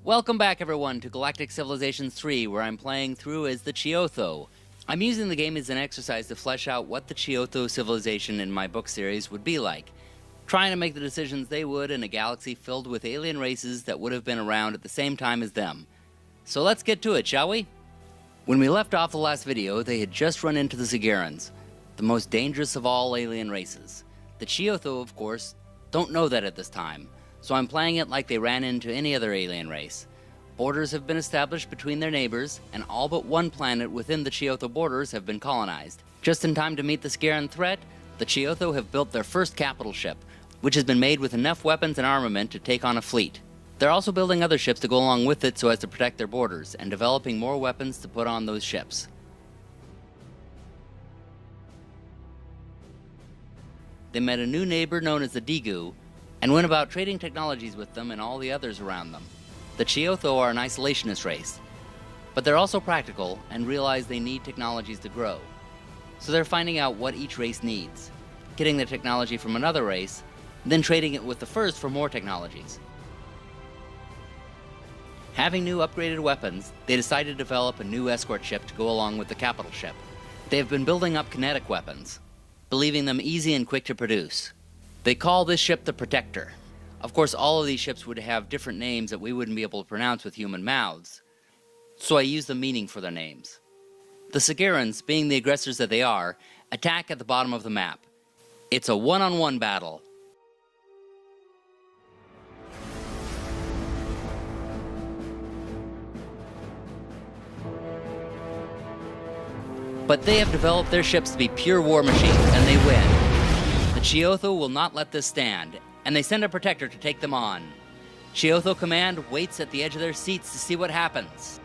Welcome back everyone to Galactic Civilizations 3, where I'm playing through as the Chiotho. I'm using the game as an exercise to flesh out what the Chiotho civilization in my book series would be like, trying to make the decisions they would in a galaxy filled with alien races that would have been around at the same time as them. So let's get to it, shall we? When we left off the last video, they had just run into the Sigarans, the most dangerous of all alien races. The Chiotho, of course, don't know that at this time, so I'm playing it like they ran into any other alien race. Borders have been established between their neighbors, and all but one planet within the Chiotho borders have been colonized. Just in time to meet the Sigaran threat, the Chiotho have built their first capital ship, which has been made with enough weapons and armament to take on a fleet. They're also building other ships to go along with it so as to protect their borders, and developing more weapons to put on those ships. They met a new neighbor known as the Digu, and went about trading technologies with them and all the others around them. The Chiotho are an isolationist race, but they're also practical and realize they need technologies to grow. So they're finding out what each race needs, getting the technology from another race, then trading it with the first for more technologies. Having new upgraded weapons, they decided to develop a new escort ship to go along with the capital ship. They have been building up kinetic weapons, believing them easy and quick to produce. They call this ship the Protector. Of course, all of these ships would have different names that we wouldn't be able to pronounce with human mouths, so I use the meaning for their names. The Sigarans, being the aggressors that they are, attack at the bottom of the map. It's a one-on-one battle. But they have developed their ships to be pure war machines, and they win. The Chiotho will not let this stand, and they send a Protector to take them on. Chiotho Command waits at the edge of their seats to see what happens.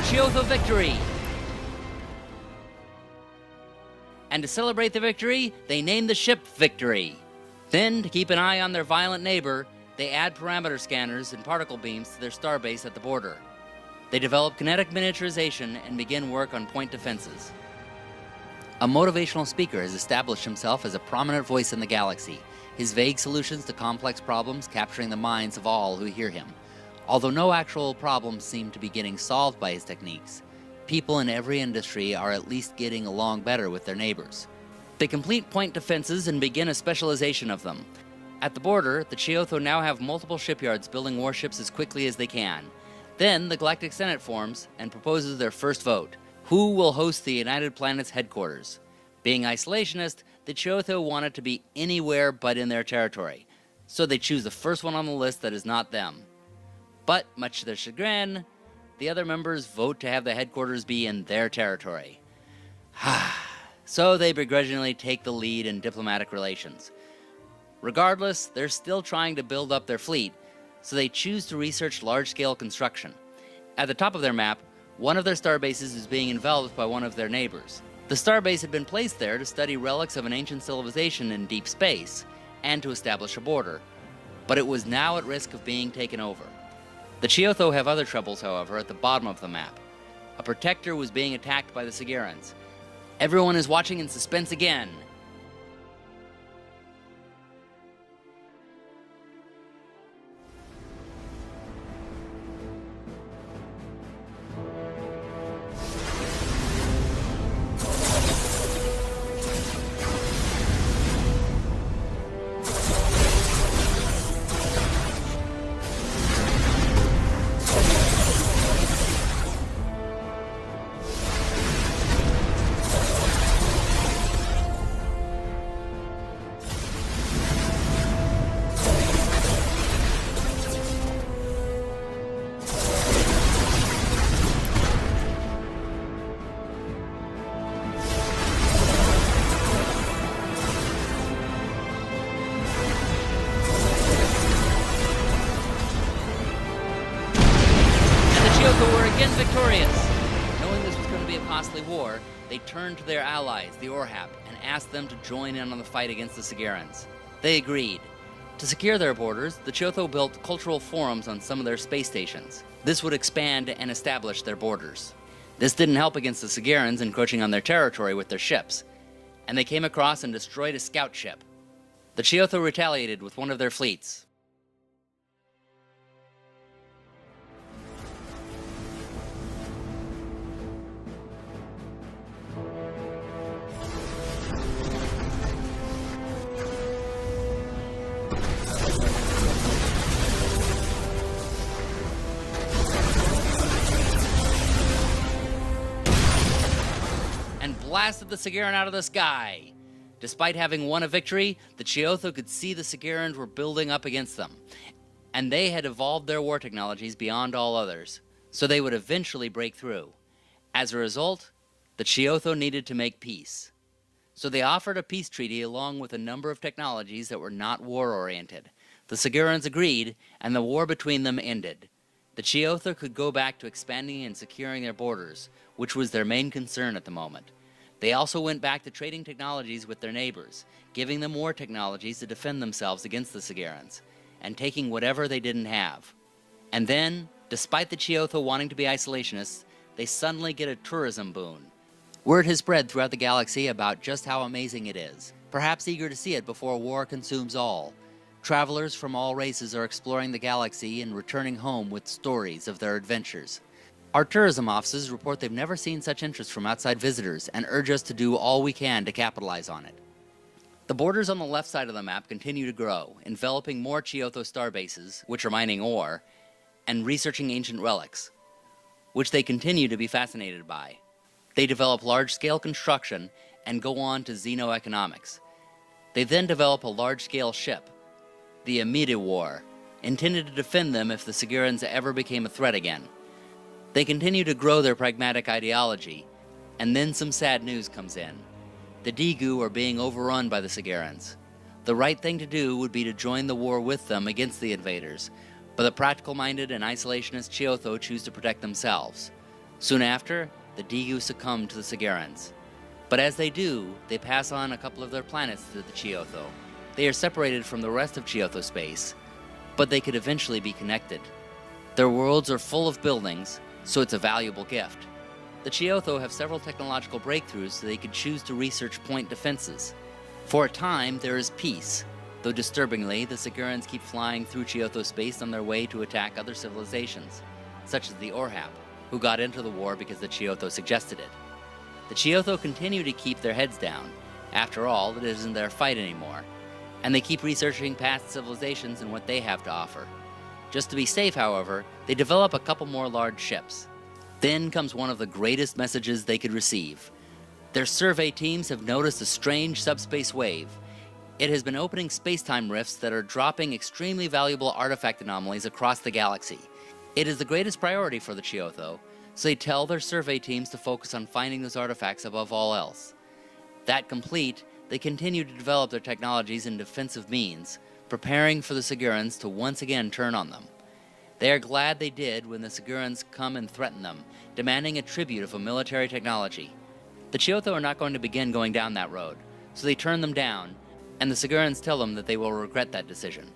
Chiotho victory! And to celebrate the victory, they name the ship Victory. Then, to keep an eye on their violent neighbor, they add parameter scanners and particle beams to their starbase at the border. They develop kinetic miniaturization and begin work on point defenses. A motivational speaker has established himself as a prominent voice in the galaxy, his vague solutions to complex problems capturing the minds of all who hear him. Although no actual problems seem to be getting solved by his techniques, people in every industry are at least getting along better with their neighbors. They complete point defenses and begin a specialization of them. At the border, the Chiotho now have multiple shipyards building warships as quickly as they can. Then the Galactic Senate forms and proposes their first vote. Who will host the United Planets headquarters? Being isolationist, the Chiotho want it to be anywhere but in their territory, so they choose the first one on the list that is not them. But, much to their chagrin, the other members vote to have the headquarters be in their territory. So they begrudgingly take the lead in diplomatic relations. Regardless, they're still trying to build up their fleet, so they choose to research large-scale construction. At the top of their map, one of their starbases is being enveloped by one of their neighbors. The starbase had been placed there to study relics of an ancient civilization in deep space, and to establish a border. But it was now at risk of being taken over. The Chiotho have other troubles, however, at the bottom of the map. A Protector was being attacked by the Sigarans. Everyone is watching in suspense again. again victorious. Knowing this was going to be a costly war, they turned to their allies, the Orhap, and asked them to join in on the fight against the Sigarans. They agreed. To secure their borders, the Chiotho built cultural forums on some of their space stations. This would expand and establish their borders. This didn't help against the Sigarans encroaching on their territory with their ships, and they came across and destroyed a scout ship. The Chiotho retaliated with one of their fleets. And blasted the Sigaran out of the sky. Despite having won a victory, the Chiotho could see the Sigarans were building up against them, and they had evolved their war technologies beyond all others, so they would eventually break through. As a result, the Chiotho needed to make peace. So they offered a peace treaty along with a number of technologies that were not war-oriented. The Sigarans agreed, and the war between them ended. The Chiotho could go back to expanding and securing their borders, which was their main concern at the moment. They also went back to trading technologies with their neighbors, giving them war technologies to defend themselves against the Sigarans, and taking whatever they didn't have. And then, despite the Chiotho wanting to be isolationists, they suddenly get a tourism boon. Word has spread throughout the galaxy about just how amazing it is, perhaps eager to see it before war consumes all. Travelers from all races are exploring the galaxy and returning home with stories of their adventures. Our tourism offices report they've never seen such interest from outside visitors and urge us to do all we can to capitalize on it. The borders on the left side of the map continue to grow, enveloping more Chiotho starbases, which are mining ore, and researching ancient relics, which they continue to be fascinated by. They develop large-scale construction and go on to xenoeconomics. They then develop a large-scale ship, the Amida War, intended to defend them if the Sigarans ever became a threat again. They continue to grow their pragmatic ideology, and then some sad news comes in. The Digu are being overrun by the Sigarans. The right thing to do would be to join the war with them against the invaders, but the practical-minded and isolationist Chiotho choose to protect themselves. Soon after, the Digu succumb to the Sigarans. But as they do, they pass on a couple of their planets to the Chiotho. They are separated from the rest of Chiotho space, but they could eventually be connected. Their worlds are full of buildings, so it's a valuable gift. The Chiotho have several technological breakthroughs so they could choose to research point defenses. For a time, there is peace, though disturbingly, the Sigarans keep flying through Chiotho space on their way to attack other civilizations, such as the Orhap, who got into the war because the Chiotho suggested it. The Chiotho continue to keep their heads down. After all, it isn't their fight anymore, and they keep researching past civilizations and what they have to offer. Just to be safe, however, they develop a couple more large ships. Then comes one of the greatest messages they could receive. Their survey teams have noticed a strange subspace wave. It has been opening space-time rifts that are dropping extremely valuable artifact anomalies across the galaxy. It is the greatest priority for the Chiotho, so they tell their survey teams to focus on finding those artifacts above all else. That complete, they continue to develop their technologies in defensive means, preparing for the Sigarans to once again turn on them. They are glad they did when the Sigarans come and threaten them, demanding a tribute of a military technology. The Chiotho are not going to begin going down that road, so they turn them down, and the Sigarans tell them that they will regret that decision.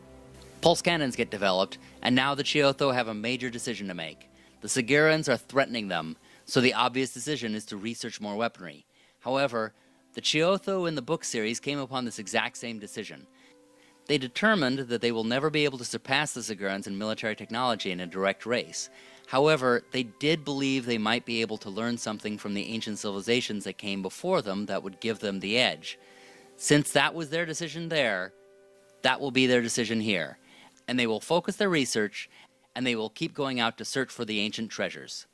Pulse cannons get developed, and now the Chiotho have a major decision to make. The Sigarans are threatening them, so the obvious decision is to research more weaponry. However, the Chiotho in the book series came upon this exact same decision. They determined that they will never be able to surpass the Sigarans in military technology in a direct race. However, they did believe they might be able to learn something from the ancient civilizations that came before them that would give them the edge. Since that was their decision there, that will be their decision here. And they will focus their research, and they will keep going out to search for the ancient treasures.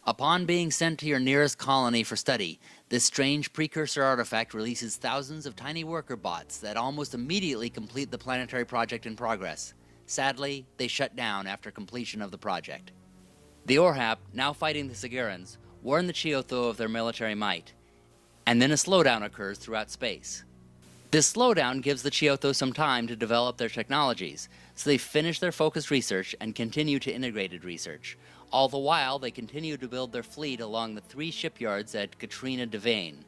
Upon being sent to your nearest colony for study, this strange precursor artifact releases thousands of tiny worker bots that almost immediately complete the planetary project in progress. Sadly, they shut down after completion of the project. The Orhap, now fighting the Sigarans, warn the Chiotho of their military might, and then a slowdown occurs throughout space. This slowdown gives the Chiotho some time to develop their technologies, so they finish their focused research and continue to integrated research. All the while, they continue to build their fleet along the 3 shipyards at Katrina Devane.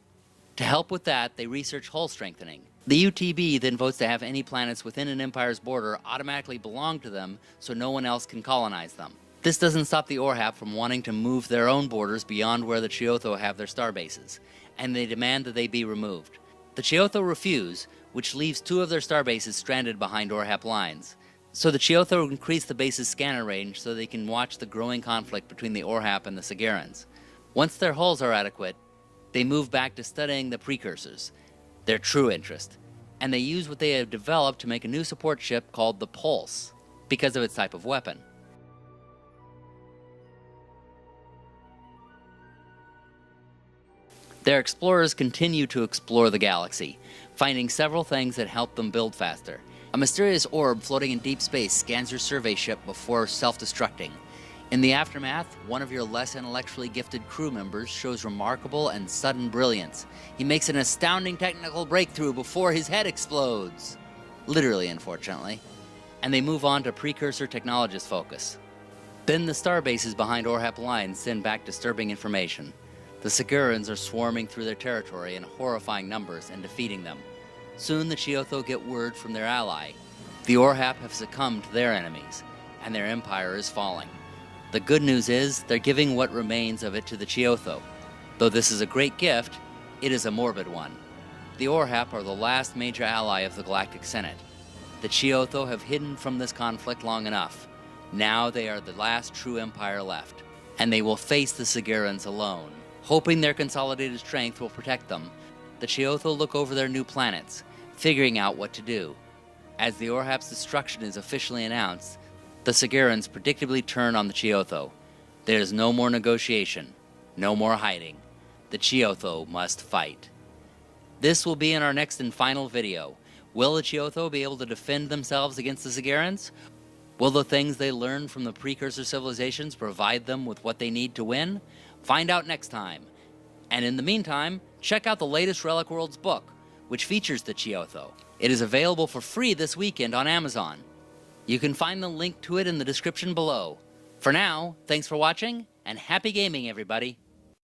To help with that, they research hull strengthening. The UTB then votes to have any planets within an empire's border automatically belong to them so no one else can colonize them. This doesn't stop the Orhap from wanting to move their own borders beyond where the Chiotho have their starbases, and they demand that they be removed. The Chiotho refuse, which leaves 2 of their starbases stranded behind Orhap lines. So the Chiotho increase the base's scanner range so they can watch the growing conflict between the Orhap and the Sigarans. Once their hulls are adequate, they move back to studying the precursors, their true interest, and they use what they have developed to make a new support ship called the Pulse, because of its type of weapon. Their explorers continue to explore the galaxy, finding several things that help them build faster. A mysterious orb floating in deep space scans your survey ship before self-destructing. In the aftermath, one of your less intellectually gifted crew members shows remarkable and sudden brilliance. He makes an astounding technical breakthrough before his head explodes. Literally, unfortunately. And they move on to precursor technologist focus. Then the starbases behind Orhap lines send back disturbing information. The Sigarans are swarming through their territory in horrifying numbers and defeating them. Soon the Chiotho get word from their ally. The Orhap have succumbed to their enemies, and their empire is falling. The good news is, they're giving what remains of it to the Chiotho. Though this is a great gift, it is a morbid one. The Orhap are the last major ally of the Galactic Senate. The Chiotho have hidden from this conflict long enough. Now they are the last true empire left, and they will face the Sigarans alone. Hoping their consolidated strength will protect them, the Chiotho look over their new planets, figuring out what to do. As the Orhap's destruction is officially announced, the Sigarans predictably turn on the Chiotho. There is no more negotiation, no more hiding. The Chiotho must fight. This will be in our next and final video. Will the Chiotho be able to defend themselves against the Sigarans? Will the things they learned from the precursor civilizations provide them with what they need to win? Find out next time. And in the meantime, check out the latest Relic Worlds book, which features the Chiotho. It is available for free this weekend on Amazon. You can find the link to it in the description below. For now, thanks for watching, and happy gaming, everybody!